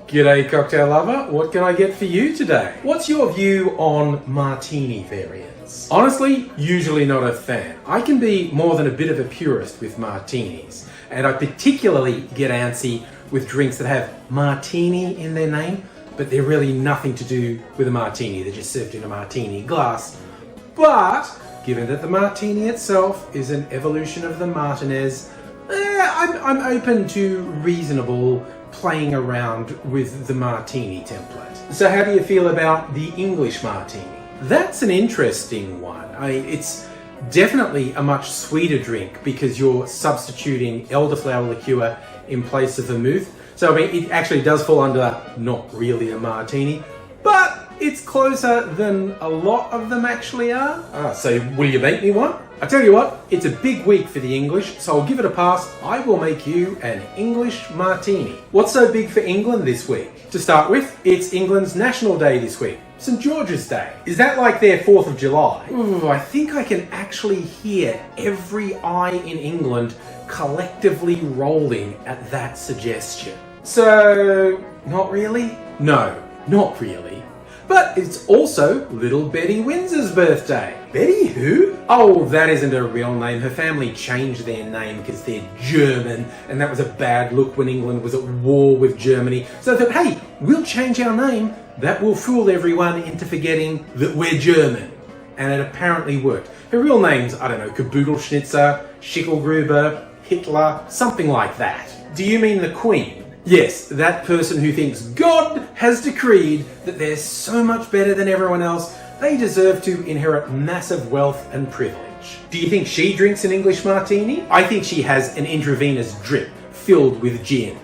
G'day cocktail lover, what can I get for you today? What's your view on martini variants? Honestly, usually not a fan. I can be more than a bit of a purist with martinis, and I particularly get antsy with drinks that have martini in their name, but they're really nothing to do with a martini. They're just served in a martini glass. But given that the martini itself is an evolution of the Martinez, I'm open to reasonable playing around with the martini template. So how do you feel about the English Martini? That's an interesting one. It's definitely a much sweeter drink because you're substituting elderflower liqueur in place of vermouth. So it actually does fall under not really a martini, but it's closer than a lot of them actually are. So will you make me one? I tell you what, it's a big week for the English, so I'll give it a pass. I will make you an English Martini. What's so big for England this week? To start with, it's England's National Day this week, St. George's Day. Is that like their 4th of July? Ooh, I think I can actually hear every eye in England collectively rolling at that suggestion. So, not really? No, not really. But it's also little Betty Windsor's birthday. Betty who? Oh, that isn't her real name. Her family changed their name because they're German, and that was a bad look when England was at war with Germany. So I thought, hey, we'll change our name. That will fool everyone into forgetting that we're German. And it apparently worked. Her real name's, I don't know, Kabootelschnitzer, Schickelgruber, Hitler, something like that. Do you mean the Queen? Yes, that person who thinks God has decreed that they're so much better than everyone else, they deserve to inherit massive wealth and privilege. Do you think she drinks an English martini? I think she has an intravenous drip filled with gin,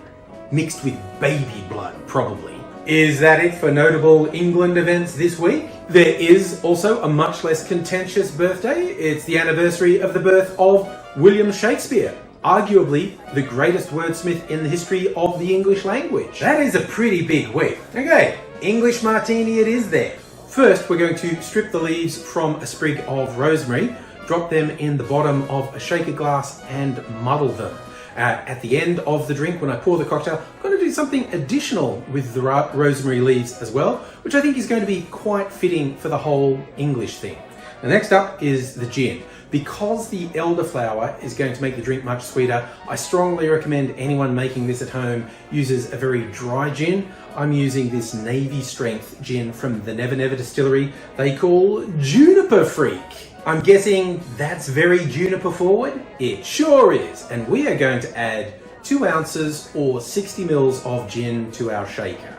mixed with baby blood, probably. Is that it for notable England events this week? There is also a much less contentious birthday. It's the anniversary of the birth of William Shakespeare, arguably the greatest wordsmith in the history of the English language. That is a pretty big week. Okay, English Martini it is there. First, we're going to strip the leaves from a sprig of rosemary, drop them in the bottom of a shaker glass and muddle them. At the end of the drink, when I pour the cocktail, I'm going to do something additional with the rosemary leaves as well, which I think is going to be quite fitting for the whole English thing. The next up is the gin. Because the elderflower is going to make the drink much sweeter, I strongly recommend anyone making this at home uses a very dry gin. I'm using this Navy strength gin from the Never Never distillery they call Juniper Freak. I'm guessing that's very juniper forward? It sure is, and we are going to add 2 ounces or 60 mils of gin to our shaker.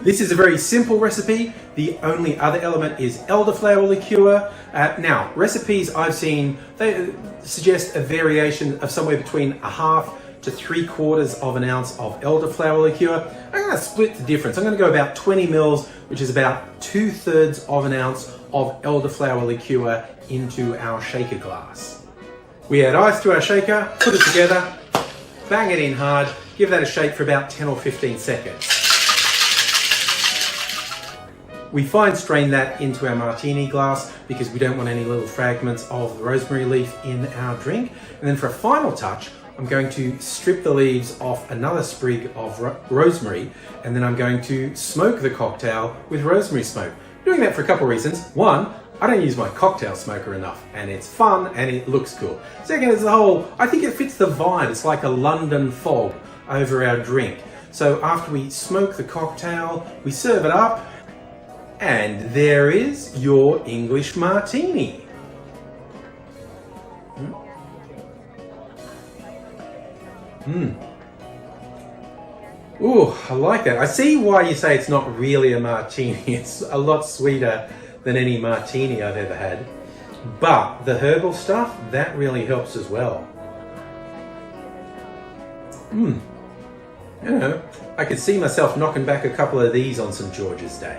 This is a very simple recipe. The only other element is elderflower liqueur. Now, recipes I've seen, they suggest a variation of somewhere between 1/2 to 3/4 of an ounce of elderflower liqueur. I'm going to split the difference. I'm going to go about 20 mils, which is about 2/3 of an ounce of elderflower liqueur into our shaker glass. We add ice to our shaker, put it together, bang it in hard, give that a shake for about 10 or 15 seconds. We fine strain that into our martini glass because we don't want any little fragments of the rosemary leaf in our drink. And then for a final touch, I'm going to strip the leaves off another sprig of rosemary, and then I'm going to smoke the cocktail with rosemary smoke. I'm doing that for a couple of reasons. One, I don't use my cocktail smoker enough, and it's fun and it looks cool. Second, as a whole, I think it fits the vibe. It's like a London fog over our drink. So after we smoke the cocktail, we serve it up, and there is your English Martini. Ooh, I like that. I see why you say it's not really a martini. It's a lot sweeter than any martini I've ever had. But the herbal stuff, that really helps as well. You know, I could see myself knocking back a couple of these on St. George's Day.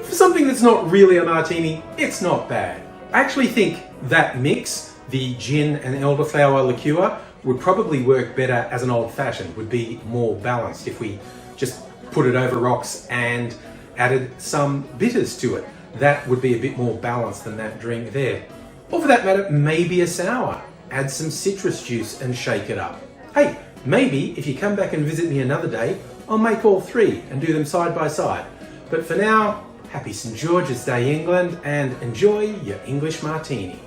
For something that's not really a martini, it's not bad. I actually think that mix, the gin and elderflower liqueur, would probably work better as an old-fashioned, would be more balanced if we just put it over rocks and added some bitters to it. That would be a bit more balanced than that drink there. Or for that matter, maybe a sour. Add some citrus juice and shake it up. Hey, maybe if you come back and visit me another day, I'll make all three and do them side by side. But for now, happy St. George's Day, England, and enjoy your English Martini.